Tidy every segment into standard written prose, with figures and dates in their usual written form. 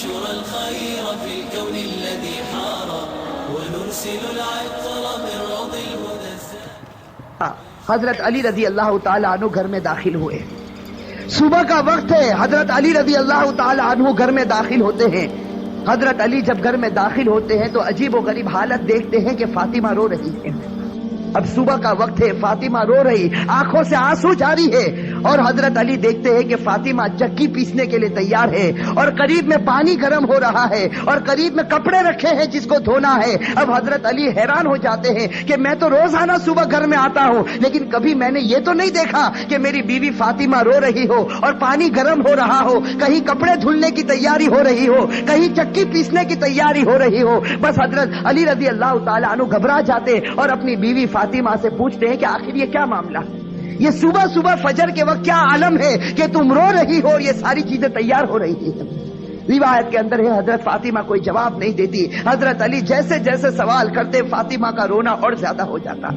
ننشر الخير في الكون الذي حار ونرسل العطر من روض الهدى. حضرت علی رضی اللہ تعالیٰ عنہ گھر میں داخل ہوئے. صبح کا وقت ہے. حضرت علی رضی اللہ تعالیٰ عنہ گھر میں داخل ہوتے ہیں. حضرت علی جب گھر میں داخل ہوتے ہیں تو عجیب و غریب حالت دیکھتے ہیں کہ فاطمہ رو رہی ہے. اب صبح کا وقت ہے, فاطمہ رو رہی, آنکھوں سے آنسو جاری ہے. اور حضرت علی دیکھتے ہیں کہ فاطمہ چکی پیسنے کے لیے تیار ہے اور قریب میں پانی گرم ہو رہا ہے اور قریب میں کپڑے رکھے ہیں جس کو دھونا ہے. اب حضرت علی حیران ہو جاتے ہیں کہ میں تو روزانہ صبح گھر میں آتا ہوں, لیکن کبھی میں نے یہ تو نہیں دیکھا کہ میری بیوی فاطمہ رو رہی ہو اور پانی گرم ہو رہا ہو, کہیں کپڑے دھلنے کی تیاری ہو رہی ہو, کہیں چکی پیسنے کی تیاری ہو رہی ہو. بس حضرت علی رضی اللہ تعالیٰ عنہ گھبرا جاتے اور اپنی بیوی فاطمہ سے پوچھتے ہیں کہ آخر یہ کیا معاملہ, یہ صبح صبح فجر کے وقت کیا عالم ہے کہ تم رو رہی ہو اور یہ ساری چیزیں تیار ہو رہی ہیں. روایت کے اندر ہے حضرت فاطمہ کوئی جواب نہیں دیتی. حضرت علی جیسے جیسے سوال کرتے فاطمہ کا رونا اور زیادہ ہو جاتا.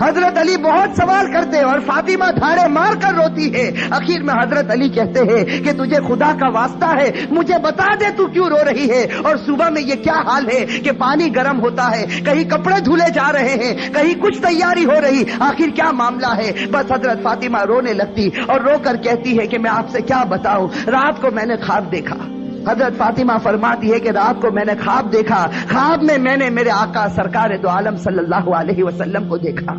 حضرت علی بہت سوال کرتے اور فاطمہ دھاڑے مار کر روتی ہے. آخر میں حضرت علی کہتے ہیں کہ تجھے خدا کا واسطہ ہے, مجھے بتا دے تو کیوں رو رہی ہے, اور صبح میں یہ کیا حال ہے کہ پانی گرم ہوتا ہے, کہیں کپڑے دھلے جا رہے ہیں, کہیں کچھ تیاری ہو رہی, آخر کیا معاملہ ہے. بس حضرت فاطمہ رونے لگتی اور رو کر کہتی ہے کہ میں آپ سے کیا بتاؤں, رات کو میں نے خواب دیکھا. حضرت فاطمہ فرماتی ہے کہ رات کو میں نے خواب دیکھا, خواب میں میں نے میرے آقا سرکار دو عالم صلی اللہ علیہ وسلم کو دیکھا,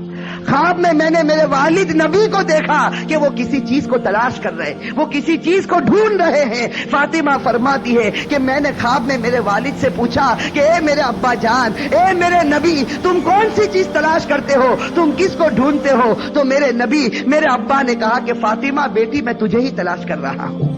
خواب میں میں نے میرے والد نبی کو دیکھا کہ وہ کسی چیز کو تلاش کر رہے, وہ کسی چیز کو ڈھونڈ رہے ہیں. فاطمہ فرماتی ہے کہ میں نے خواب میں میرے والد سے پوچھا کہ اے میرے ابا جان, اے میرے نبی, تم کون سی چیز تلاش کرتے ہو, تم کس کو ڈھونڈتے ہو؟ تو میرے نبی, میرے ابا نے کہا کہ فاطمہ بیٹی میں تجھے ہی تلاش کر رہا ہوں,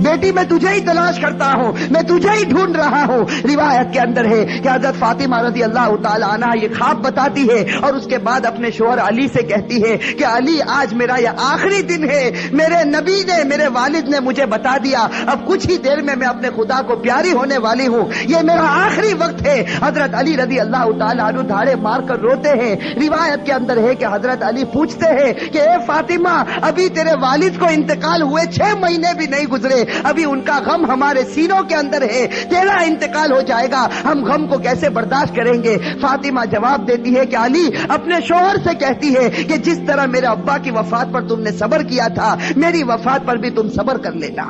بیٹی میں تجھے ہی تلاش کرتا ہوں, میں تجھے ہی ڈھونڈ رہا ہوں. روایت کے اندر ہے کہ حضرت فاطمہ رضی اللہ تعالی عنہ یہ خواب بتاتی ہے اور اس کے بعد اپنے شوہر علی سے کہتی ہے کہ علی, آج میرا یہ آخری دن ہے, میرے نبی نے, میرے والد نے مجھے بتا دیا, اب کچھ ہی دیر میں اپنے خدا کو پیاری ہونے والی ہوں, یہ میرا آخری وقت ہے. حضرت علی رضی اللہ تعالی عنہ دھاڑے مار کر روتے ہیں. روایت کے اندر ہے کہ حضرت علی پوچھتے ہیں کہ اے فاطمہ, ابھی تیرے والد کو انتقال ہوئے 6 مہینے بھی نہیں گزرے, ابھی ان کا غم ہمارے سینوں کے اندر ہے, تیرا انتقال ہو جائے گا, ہم غم کو کیسے برداشت کریں گے؟ فاطمہ جواب دیتی ہے کہ علی اپنے شوہر سے کہتی ہے کہ جس طرح میرے ابا کی وفات پر تم نے صبر کیا تھا, میری وفات پر بھی تم صبر کر لینا.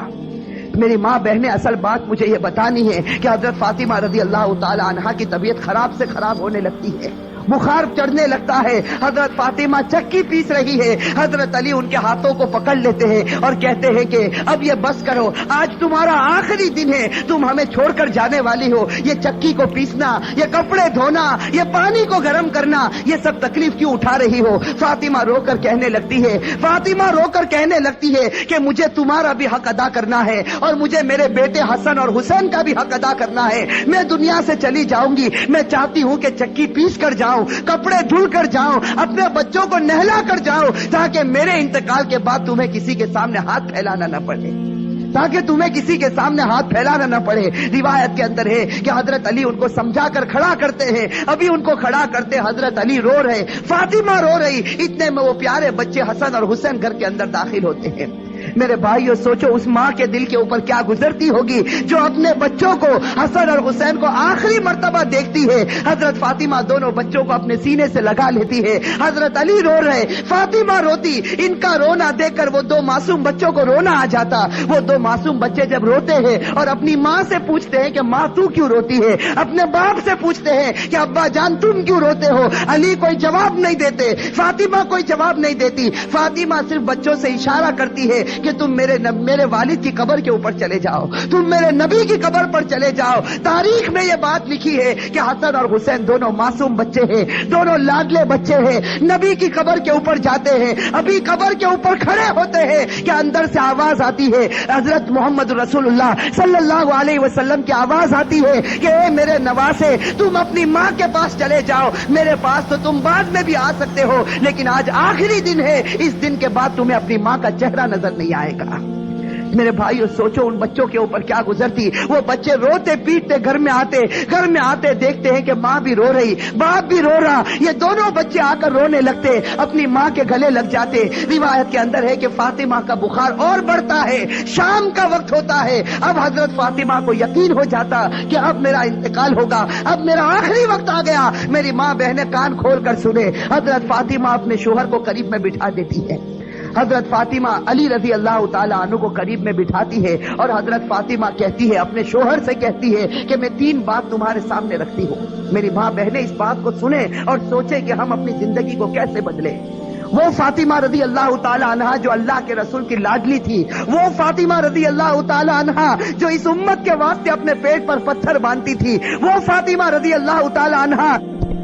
میری ماں بہنیں, اصل بات مجھے یہ بتانی ہے کہ حضرت فاطمہ رضی اللہ تعالی عنہا کی طبیعت خراب سے خراب ہونے لگتی ہے, بخار چڑھنے لگتا ہے. حضرت فاطمہ چکی پیس رہی ہے, حضرت علی ان کے ہاتھوں کو پکڑ لیتے ہیں اور کہتے ہیں کہ اب یہ بس کرو, آج تمہارا آخری دن ہے, تم ہمیں چھوڑ کر جانے والی ہو, یہ چکی کو پیسنا, یہ کپڑے دھونا, یہ پانی کو گرم کرنا, یہ سب تکلیف کیوں اٹھا رہی ہو؟ فاطمہ رو کر کہنے لگتی ہے, فاطمہ رو کر کہنے لگتی ہے کہ مجھے تمہارا بھی حق ادا کرنا ہے اور مجھے میرے بیٹے حسن اور حسین کا بھی حق ادا کرنا ہے. میں دنیا سے چلی جاؤں گی, میں چاہتی ہوں کہ چکی پیس کر جاؤں, کپڑے دھل کر جاؤں, اپنے بچوں کو نہلا کر جاؤں, تاکہ میرے انتقال کے بعد تمہیں کسی کے سامنے ہاتھ پھیلانا نہ پڑے, تاکہ تمہیں کسی کے سامنے ہاتھ پھیلانا نہ پڑے. روایت کے اندر ہے کہ حضرت علی ان کو سمجھا کر کھڑا کرتے ہیں, ابھی ان کو کھڑا کرتے حضرت علی رو رہے, فاطمہ رو رہی, اتنے میں وہ پیارے بچے حسن اور حسین گھر کے اندر داخل ہوتے ہیں. میرے بھائیو, سوچو اس ماں کے دل کے اوپر کیا گزرتی ہوگی جو اپنے بچوں کو, حسن اور حسین کو آخری مرتبہ دیکھتی ہے. حضرت فاطمہ دونوں بچوں کو اپنے سینے سے لگا لیتی ہے, حضرت علی رو رہے, فاطمہ روتی. ان کا رونا دیکھ کر وہ 2 معصوم بچوں کو رونا آ جاتا. وہ 2 معصوم بچے جب روتے ہیں اور اپنی ماں سے پوچھتے ہیں کہ ماں تو کیوں روتی ہے, اپنے باپ سے پوچھتے ہیں کہ ابا جان تم کیوں روتے ہو, علی کوئی جواب نہیں دیتے, فاطمہ کوئی جواب نہیں دیتی. فاطمہ صرف بچوں سے اشارہ کرتی ہے کہ تم میرے والد کی قبر کے اوپر چلے جاؤ, تم میرے نبی کی قبر پر چلے جاؤ. تاریخ میں یہ بات لکھی ہے کہ حسن اور حسین دونوں معصوم بچے ہیں, دونوں لاڈلے بچے ہیں, نبی کی قبر کے اوپر جاتے ہیں, ابھی قبر کے اوپر کھڑے ہوتے ہیں کہ اندر سے آواز آتی ہے, حضرت محمد رسول اللہ صلی اللہ علیہ وسلم کی آواز آتی ہے کہ اے میرے نواسے, تم اپنی ماں کے پاس چلے جاؤ, میرے پاس تو تم بعد میں بھی آ سکتے ہو, لیکن آج آخری دن ہے, اس دن کے بعد تمہیں اپنی ماں کا چہرہ نظر نہیں آئے گا. میرے بھائیو سوچو ان بچوں کے اوپر کیا گزرتی. وہ بچے روتے پیٹتے گھر میں آتے دیکھتے ہیں کہ ماں بھی رو رہی, باپ بھی رو رہا. یہ دونوں بچے آ کر رونے لگتے, اپنی ماں کے گلے لگ جاتے. روایت کے اندر ہے کہ فاطمہ کا بخار اور بڑھتا ہے. شام کا وقت ہوتا ہے. اب حضرت فاطمہ کو یقین ہو جاتا کہ اب میرا انتقال ہوگا, اب میرا آخری وقت آ گیا. میری ماں بہنیں کان کھول کر سنے. حضرت فاطمہ اپنے شوہر کو قریب میں بٹھا دیتی ہے. حضرت فاطمہ علی رضی اللہ تعالی عنہ کو قریب میں بٹھاتی ہے اور حضرت فاطمہ کہتی ہے, اپنے شوہر سے کہتی ہے کہ میں 3 بات تمہارے سامنے رکھتی ہوں. میری ماں بہنیں اس بات کو سنیں اور سوچیں کہ ہم اپنی زندگی کو کیسے بدلیں. وہ فاطمہ رضی اللہ تعالی عنہ جو اللہ کے رسول کی لاڈلی تھی, وہ فاطمہ رضی اللہ تعالی عنہ جو اس امت کے واسطے اپنے پیٹ پر پتھر باندھتی تھی, وہ فاطمہ رضی اللہ تعالی عنہ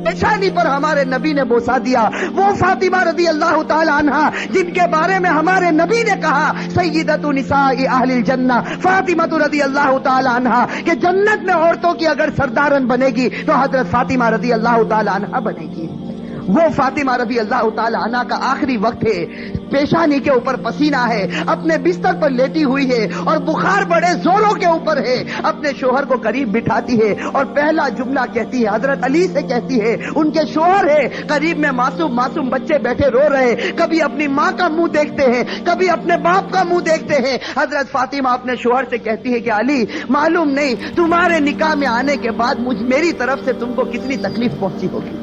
پیشانی پر ہمارے نبی نے بوسا دیا, وہ فاطمہ رضی اللہ تعالی عنہ جن کے بارے میں ہمارے نبی نے کہا سیدۃ نساء اہل الجنہ فاطمہ رضی اللہ تعالی عنہ کہ جنت میں عورتوں کی اگر سردارن بنے گی تو حضرت فاطمہ رضی اللہ تعالی عنہ بنے گی. وہ فاطمہ رضی اللہ تعالی عنہ کا آخری وقت ہے, پیشانی کے اوپر پسینہ ہے, اپنے بستر پر لیٹی ہوئی ہے اور بخار بڑے زوروں کے اوپر ہے. اپنے شوہر کو قریب بٹھاتی ہے اور پہلا جملہ کہتی ہے, حضرت علی سے کہتی ہے, ان کے شوہر ہے قریب میں, معصوم بچے بیٹھے رو رہے, کبھی اپنی ماں کا منہ دیکھتے ہیں, کبھی اپنے باپ کا منہ دیکھتے ہیں. حضرت فاطمہ اپنے شوہر سے کہتی ہے کہ علی معلوم نہیں تمہارے نکاح میں آنے کے بعد میری طرف سے تم کو کتنی تکلیف پہنچی ہوگی.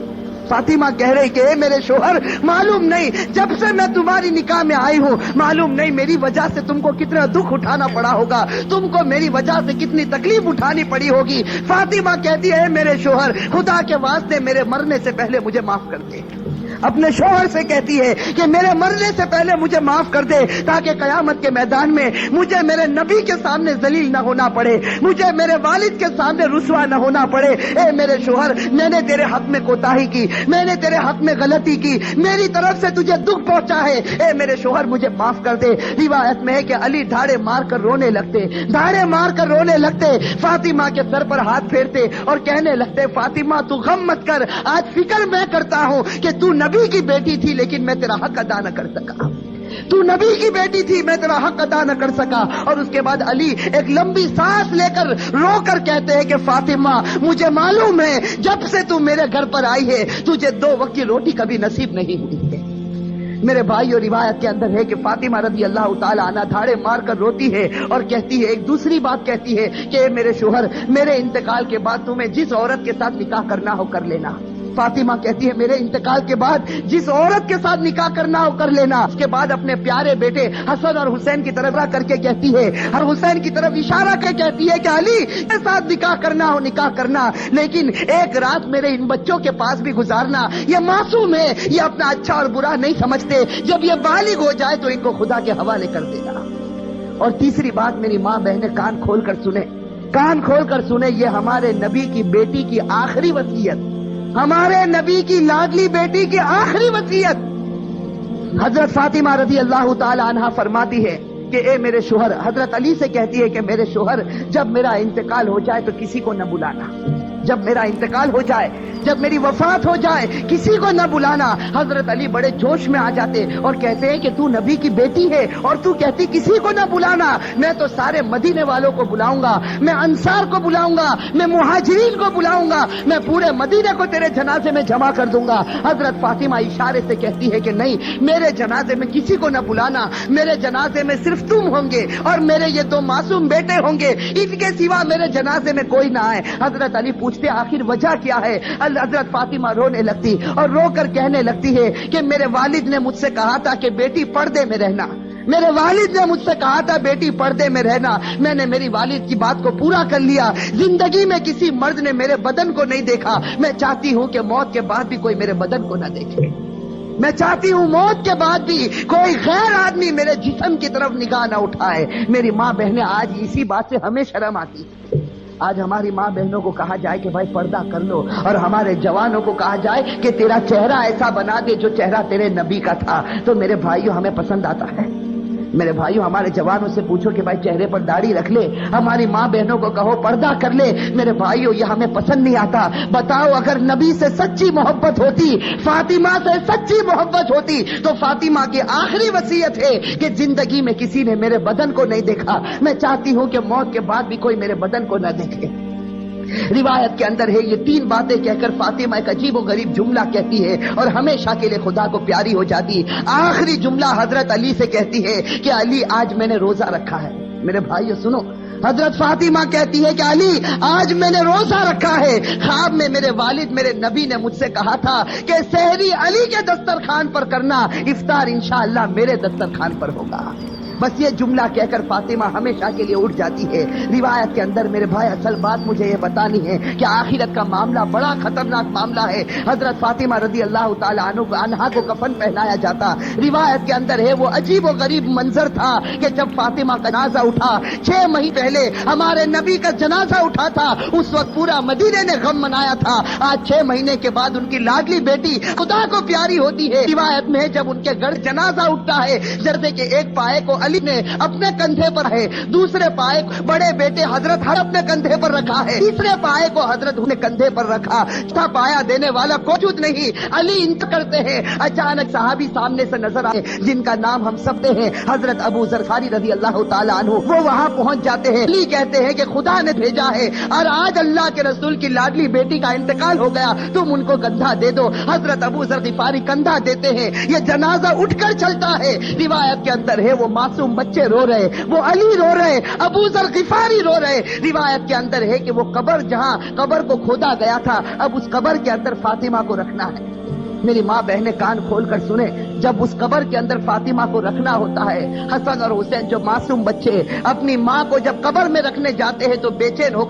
فاطمہ کہہ رہی کہ اے میرے شوہر معلوم نہیں جب سے میں تمہاری نکاح میں آئی ہوں معلوم نہیں میری وجہ سے تم کو کتنا دکھ اٹھانا پڑا ہوگا, تم کو میری وجہ سے کتنی تکلیف اٹھانی پڑی ہوگی. فاطمہ کہتی ہے میرے شوہر خدا کے واسطے میرے مرنے سے پہلے مجھے معاف کر دے. اپنے شوہر سے کہتی ہے کہ میرے مرنے سے پہلے مجھے معاف کر دے تاکہ قیامت کے میدان میں مجھے میرے نبی کے سامنے ذلیل نہ ہونا پڑے, مجھے میرے والد کے سامنے رسوا نہ ہونا پڑے. اے میرے شوہر میں نے تیرے حق میں کوتاہی کی, میں نے تیرے حق میں غلطی کی, میری طرف سے تجھے دکھ پہنچا ہے, اے میرے شوہر مجھے معاف کر دے. روایت میں ہے کہ علی دھاڑے مار کر رونے لگتے, فاطمہ کے سر پر ہاتھ پھیرتے اور کہنے لگتے فاطمہ تو غم مت کر, آج فکر میں کرتا ہوں کہ تو نبی کی بیٹی تھی لیکن میں تیرا حق ادا نہ کر سکا, تو نبی کی بیٹی تھی میں تیرا حق ادا نہ کر سکا. اور اس کے بعد علی ایک لمبی سانس لے کر رو کر کہتے ہیں کہ فاطمہ مجھے معلوم ہے جب سے تو میرے گھر پر آئی ہے تجھے 2 وقت کی روٹی کبھی نصیب نہیں ہوئی ہے. میرے بھائیو روایت کے اندر ہے کہ فاطمہ رضی اللہ تعالی عنہ دھاڑے مار کر روتی ہے اور کہتی ہے, ایک دوسری بات کہتی ہے کہ میرے شوہر میرے انتقال کے بعد تمہیں جس عورت کے ساتھ نکاح کرنا ہو کر لینا. فاطمہ کہتی ہے میرے انتقال کے بعد جس عورت کے ساتھ نکاح کرنا ہو کر لینا. اس کے بعد اپنے پیارے بیٹے حسن اور حسین کی طرف کر کے کہتی ہے, اور حسین کی طرف اشارہ کر کہتی ہے کہ علی کے ساتھ نکاح کرنا ہو نکاح کرنا, لیکن ایک رات میرے ان بچوں کے پاس بھی گزارنا. یہ معصوم ہے, یہ اپنا اچھا اور برا نہیں سمجھتے, جب یہ بالغ ہو جائے تو ان کو خدا کے حوالے کر دینا. اور تیسری بات میری ماں بہنیں کان کھول کر سنیں, یہ ہمارے نبی کی بیٹی کی آخری وصیت, ہمارے نبی کی لاڈلی بیٹی کی آخری وصیت. حضرت فاطمہ رضی اللہ تعالی عنہ فرماتی ہے کہ اے میرے شوہر, حضرت علی سے کہتی ہے کہ میرے شوہر جب میرا انتقال ہو جائے تو کسی کو نہ بلانا, جب میرا انتقال ہو جائے, جب میری وفات ہو جائے کسی کو نہ بلانا. حضرت علی بڑے جوش میں آ جاتے اور کہتے ہیں کہ تو نبی کی بیٹی ہے اور تو کہتی کسی کو نہ بلانا. میں تو سارے مدینے والوں کو بلاؤں گا, میں انصار کو بلاؤں گا, میں مہاجرین کو بلاؤں گا, میں پورے مدینے کو تیرے جنازے میں جمع کر دوں گا. حضرت فاطمہ اشارے سے کہتی ہے کہ نہیں, میرے جنازے میں کسی کو نہ بلانا, میرے جنازے میں صرف تم ہوں گے اور میرے یہ 2 معصوم بیٹے ہوں گے, ان کے سوا میرے جنازے میں کوئی نہ آئے. حضرت علی پوچھتے آخر وجہ کیا ہے؟ حضرت فاطمہ رونے لگتی اور رو کر کہنے لگتی ہے کہ میرے والد نے مجھ سے کہا تھا کہ بیٹی پردے میں رہنا, میرے والد نے مجھ سے کہا تھا بیٹی پردے میں رہنا, میں نے میری والد کی بات کو پورا کر لیا. زندگی میں کسی مرد نے میرے بدن کو نہیں دیکھا, میں چاہتی ہوں کہ موت کے بعد بھی کوئی میرے بدن کو نہ دیکھے, میں چاہتی ہوں موت کے بعد بھی کوئی غیر آدمی میرے جسم کی طرف نگاہ نہ اٹھائے. میری ماں بہنیں آج اسی بات سے ہمیں شرم آتی ہے. آج ہماری ماں بہنوں کو کہا جائے کہ بھائی پردہ کر لو, اور ہمارے جوانوں کو کہا جائے کہ تیرا چہرہ ایسا بنا دے جو چہرہ تیرے نبی کا تھا, تو میرے بھائیوں ہمیں پسند آتا ہے؟ میرے بھائیوں ہمارے جوانوں سے پوچھو کہ بھائی چہرے پر داڑھی رکھ لے، ہماری ماں بہنوں کو کہو پردہ کر لے، میرے بھائیوں یہ ہمیں پسند نہیں آتا۔ بتاؤ اگر نبی سے سچی محبت ہوتی، فاطمہ سے سچی محبت ہوتی تو فاطمہ کی آخری وصیت ہے کہ زندگی میں کسی نے میرے بدن کو نہیں دیکھا، میں چاہتی ہوں کہ موت کے بعد بھی کوئی میرے بدن کو نہ دیکھے۔ روایت کے اندر ہے یہ 3 باتیں کہہ کر فاطمہ ایک عجیب و غریب جملہ کہتی ہے اور ہمیشہ کے لیے خدا کو پیاری ہو جاتی۔ آخری جملہ حضرت علی سے کہتی ہے کہ علی آج میں نے روزہ رکھا ہے۔ میرے بھائیو سنو، حضرت فاطمہ کہتی ہے کہ علی آج میں نے روزہ رکھا ہے، خواب میں میرے والد میرے نبی نے مجھ سے کہا تھا کہ سحری علی کے دسترخوان پر کرنا، افطار انشاءاللہ میرے دسترخوان پر ہوگا۔ بس یہ جملہ کہہ کر فاطمہ ہمیشہ کے لیے اٹھ جاتی ہے۔ روایت کے اندر میرے بھائی اصل بات مجھے یہ بتانی ہے کہ آخرت کا معاملہ بڑا خطرناک معاملہ ہے۔ حضرت فاطمہ رضی اللہ تعالی عنہا کو کفن پہنایا جاتا۔ روایت کے اندر ہے وہ عجیب و غریب منظر تھا کہ جب فاطمہ کا جنازہ اٹھا، 6 مہینے پہلے ہمارے نبی کا جنازہ اٹھا تھا، اس وقت پورا مدینے نے غم منایا تھا۔ آج 6 مہینے کے بعد ان کی لاڈلی بیٹی خدا کو پیاری ہوتی ہے۔ روایت میں جب ان کے گھر جنازہ اٹھتا ہے، جردے کے ایک پائے کو علی نے اپنے کندھے پر ہے، دوسرے پائے بڑے بیٹے حضرت ہر اپنے کندھے پر رکھا ہے، تیسرے پائے کو حضرت نے کندھے پر رکھا، چوتھا پایا دینے والا موجود نہیں، علی انتظار کرتے ہیں۔ اچانک صحابی سامنے سے نظر آئے جن کا نام ہم سب ہیں، حضرت ابو ذر غفاری رضی اللہ تعالی عنہ، وہ وہاں پہنچ جاتے ہیں۔ علی کہتے ہیں کہ خدا نے بھیجا ہے اور آج اللہ کے رسول کی لاڈلی بیٹی کا انتقال ہو گیا، تم ان کو کندھا دے دو۔ حضرت ابو ذر غفاری کندھا دیتے ہیں، یہ جنازہ اٹھ کر چلتا ہے۔ روایت کے اندر ہے وہ معصوم بچے رو رہے، وہ علی رو رہے، ابو ذر غفاری رو رہے۔ روایت کے اندر ہے کہ وہ قبر جہاں قبر کو کھودا گیا تھا، اب اس قبر کے اندر فاطمہ کو رکھنا ہے۔ میری ماں بہنیں کان کھول کر سنیں، جب اس قبر کے اندر فاطمہ کو رکھنا ہوتا ہے، حسن اور حسین جو معصوم بچے اپنی ماں کو جب قبر میں رکھنے جاتے ہیں تو بے چین ہو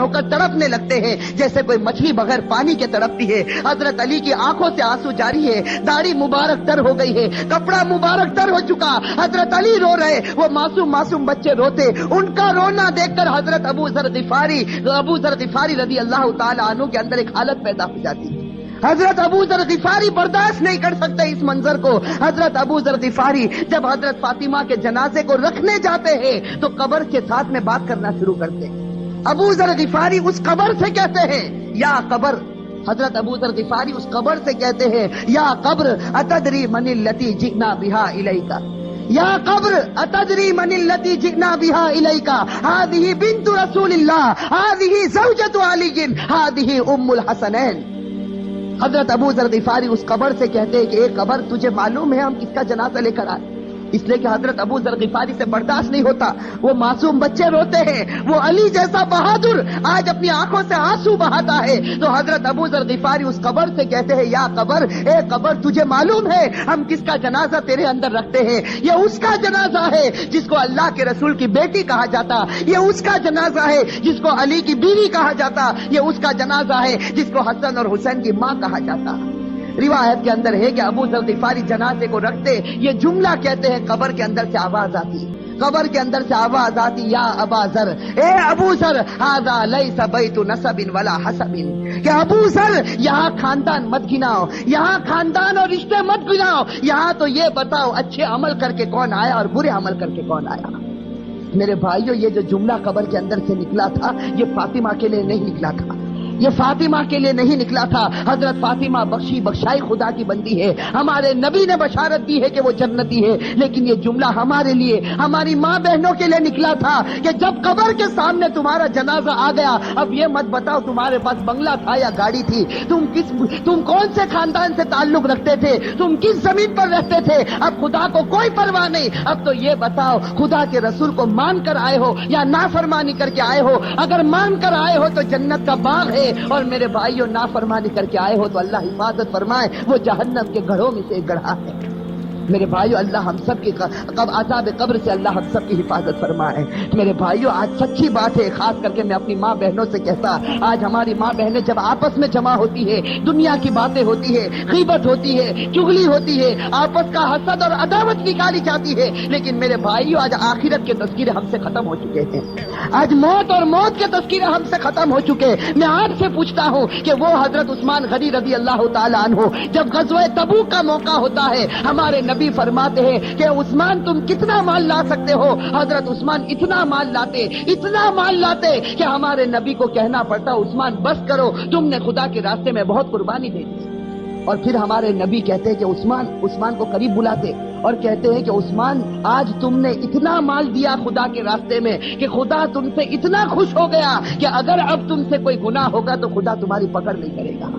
کر تڑپنے لگتے ہیں جیسے کوئی مچھلی بغیر پانی کے تڑپتی ہے۔ حضرت علی کی آنکھوں سے آنسو جاری ہے، داڑھی مبارک تر ہو گئی ہے، کپڑا مبارک تر ہو چکا، حضرت علی رو رہے، وہ معصوم بچے روتے۔ ان کا رونا دیکھ کر حضرت ابو ذر غفاری رضی اللہ تعالی عنہ کے اندر ایک حالت پیدا ہو جاتی ہے۔ حضرت ابو ذر غفاری برداشت نہیں کر سکتے اس منظر کو۔ حضرت ابو ذر غفاری جب حضرت فاطمہ کے جنازے کو رکھنے جاتے ہیں تو قبر کے ساتھ میں بات کرنا شروع کرتے ہیں۔ ابو ذر غفاری اس قبر سے کہتے ہیں یا قبر، حضرت ابو ذر غفاری اس قبر سے کہتے ہیں یا قبر اتدری من التی جئنا بہا الیک، یا قبر اتدری من التی جئنا بہا الیک، ہذہ بنت رسول اللہ، ہذہ زوجۃ علی، ہذہ ام الحسنین۔ حضرت ابو ذر غفاری اس قبر سے کہتے ہیں کہ اے قبر تجھے معلوم ہے ہم کس کا جنازہ لے کر آئے؟ اس لیے کہ حضرت ابو ذر غفاری سے برداشت نہیں ہوتا، وہ معصوم بچے روتے ہیں، وہ علی جیسا بہادر آج اپنی آنکھوں سے آنسو بہاتا ہے۔ تو حضرت ابو ذر غفاری اس قبر سے کہتے ہیں یا قبر، اے قبر تجھے معلوم ہے ہم کس کا جنازہ تیرے اندر رکھتے ہیں؟ یہ اس کا جنازہ ہے جس کو اللہ کے رسول کی بیٹی کہا جاتا، یہ اس کا جنازہ ہے جس کو علی کی بیوی کہا جاتا، یہ اس کا جنازہ ہے جس کو حسن اور حسین کی ماں کہا جاتا۔ روایت کے اندر ہے کہ ابو ذر غفاری جنازے کو رکھتے یہ جملہ کہتے ہیں، قبر کے اندر سے آواز آتی، قبر کے اندر سے آواز آتی یا ابا ذر، اے ابو ذر، ھذا لیس بیت نسب ولا حسب، کہ ابو ذر یہاں خاندان مت گناؤ، یہاں خاندان اور رشتے مت گناؤ، یہاں تو یہ بتاؤ اچھے عمل کر کے کون آیا اور برے عمل کر کے کون آیا۔ میرے بھائیو یہ جو جملہ قبر کے اندر سے نکلا تھا یہ فاطمہ کے لیے نہیں نکلا تھا، یہ فاطمہ کے لیے نہیں نکلا تھا۔ حضرت فاطمہ بخشائی خدا کی بندی ہے، ہمارے نبی نے بشارت دی ہے کہ وہ جنتی ہے، لیکن یہ جملہ ہمارے لیے، ہماری ماں بہنوں کے لیے نکلا تھا کہ جب قبر کے سامنے تمہارا جنازہ آ گیا، اب یہ مت بتاؤ تمہارے پاس بنگلہ تھا یا گاڑی تھی، تم کون سے خاندان سے تعلق رکھتے تھے، تم کس زمین پر رہتے تھے، اب خدا کو کوئی پرواہ نہیں۔ اب تو یہ بتاؤ خدا کے رسول کو مان کر آئے ہو یا نافرمانی کر کے آئے ہو؟ اگر مان کر آئے ہو تو جنت کا باغ ہے، اور میرے بھائیوں نافرمانی کر کے آئے ہو تو اللہ حفاظت فرمائے، وہ جہنم کے گڑھوں میں سے ایک گڑھا ہے۔ میرے بھائیوں اللہ ہم سب کی عذاب قبر سے اللہ ہم سب کی حفاظت فرمائے۔ میرے بھائیوں آج سچی بات ہے، خاص کر کے میں اپنی ماں بہنوں سے کہتا، آج ہماری ماں بہنیں جب آپس میں جمع ہوتی ہے، دنیا کی باتیں ہوتی ہے، غیبت ہوتی ہے، چغلی ہوتی ہے، آپس کا حسد اور عداوت نکالی جاتی ہے، لیکن میرے بھائیوں آج آخرت کے تذکرے ہم سے ختم ہو چکے ہیں، آج موت اور موت کے تذکرے ہم سے ختم ہو چکے۔ میں آج سے پوچھتا ہوں کہ وہ حضرت عثمان غنی رضی اللہ تعالی عنہ جب غزوہ تبوک کا موقع ہوتا ہے، ہمارے نبی فرماتے ہیں کہ عثمان تم کتنا مال لا سکتے ہو؟ حضرت عثمان اتنا مال لاتے کہ ہمارے نبی کو کہنا پڑتا عثمان بس کرو، تم نے خدا کے راستے میں بہت قربانی دے دی۔ اور پھر ہمارے نبی کہتے ہیں کہ عثمان کو قریب بلاتے اور کہتے ہیں کہ عثمان آج تم نے اتنا مال دیا خدا کے راستے میں کہ خدا تم سے اتنا خوش ہو گیا کہ اگر اب تم سے کوئی گناہ ہوگا تو خدا تمہاری پکڑ نہیں کرے گا۔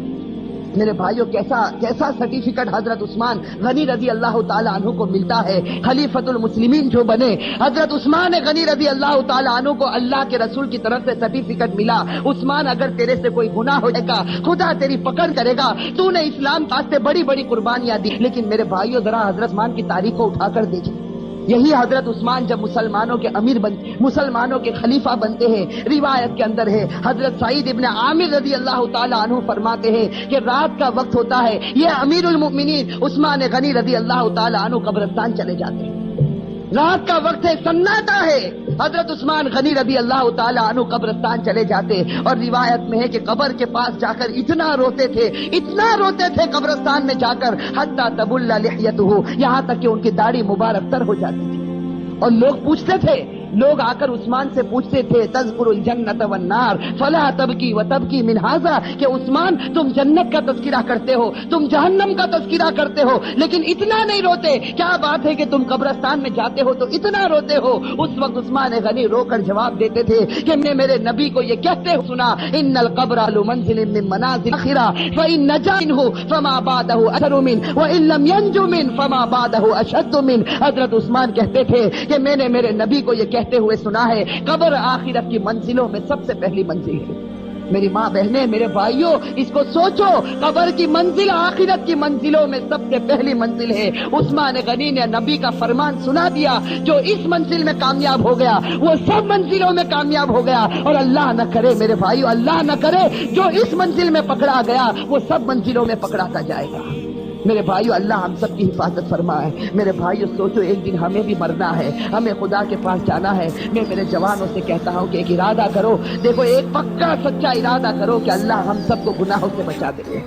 میرے بھائیوں کیسا سرٹیفکیٹ حضرت عثمان غنی رضی اللہ تعالی عنہ کو ملتا ہے، خلیفۃ المسلمین جو بنے۔ حضرت عثمان غنی رضی اللہ تعالی عنہ کو اللہ کے رسول کی طرف سے سرٹیفکیٹ ملا، عثمان اگر تیرے سے کوئی گناہ ہو جائے گا خدا تیری پکڑ کرے گا، تو نے اسلام واسطے بڑی بڑی قربانیاں دی۔ لیکن میرے بھائیوں ذرا حضرت عثمان کی تاریخ کو اٹھا کر دیکھیں، یہی حضرت عثمان جب مسلمانوں کے امیر مسلمانوں کے خلیفہ بنتے ہیں، روایت کے اندر ہے حضرت سعید ابن عامر رضی اللہ تعالی عنہ فرماتے ہیں کہ رات کا وقت ہوتا ہے، یہ امیر المؤمنین عثمان غنی رضی اللہ تعالی عنہ قبرستان چلے جاتے ہیں، رات کا وقت ہے، سناٹا ہے، حضرت عثمان غنی رضی اللہ تعالی عنہ قبرستان چلے جاتے اور روایت میں ہے کہ قبر کے پاس جا کر اتنا روتے تھے قبرستان میں جا کر حتی تبل لحیتہ، یہاں تک کہ ان کی داڑھی مبارک تر ہو جاتی تھی۔ اور لوگ آ کر عثمان سے پوچھتے تھے تذکر الجنت والنار فلا تبکی وتبکی من ھذا، کہ عثمان تم جنت کا تذکرہ کرتے ہو، تم جہنم کا تذکرہ کرتے ہو، لیکن اتنا نہیں روتے، کیا بات ہے کہ تم قبرستان میں جاتے ہو تو اتنا روتے ہو؟ اس وقت عثمان غنی رو کر جواب دیتے تھے کہ میں میرے نبی کو یہ کہتے ہو سنا، ان القبر لمنزل من منازل الاخرہ فان نجا منه فما بعده اثر منه وان لم ينجو منه فما بعده اشد منه۔ حضرت عثمان کہتے تھے کہ میں نے میرے نبی کو یہ کہتے ہوئے سنا ہے قبر آخرت کی منزلوں میں سب سے پہلی منزل ہے۔ میری ماں بہنیں، میرے بھائیوں، اس کو سوچو، قبر کی منزل آخرت کی منزلوں میں سب سے پہلی منزل ہے۔ عثمان غنی نے نبی کا فرمان سنا دیا، جو اس منزل میں کامیاب ہو گیا وہ سب منزلوں میں کامیاب ہو گیا، اور اللہ نہ کرے میرے بھائیوں، اللہ نہ کرے جو اس منزل میں پکڑا گیا وہ سب منزلوں میں پکڑاتا جائے گا۔ میرے بھائیو اللہ ہم سب کی حفاظت فرمائے۔ میرے بھائیو سوچو، ایک دن ہمیں بھی مرنا ہے، ہمیں خدا کے پاس جانا ہے۔ میں میرے جوانوں سے کہتا ہوں کہ ایک ارادہ کرو، دیکھو ایک پکا سچا ارادہ کرو کہ اللہ ہم سب کو گناہوں سے بچا دے۔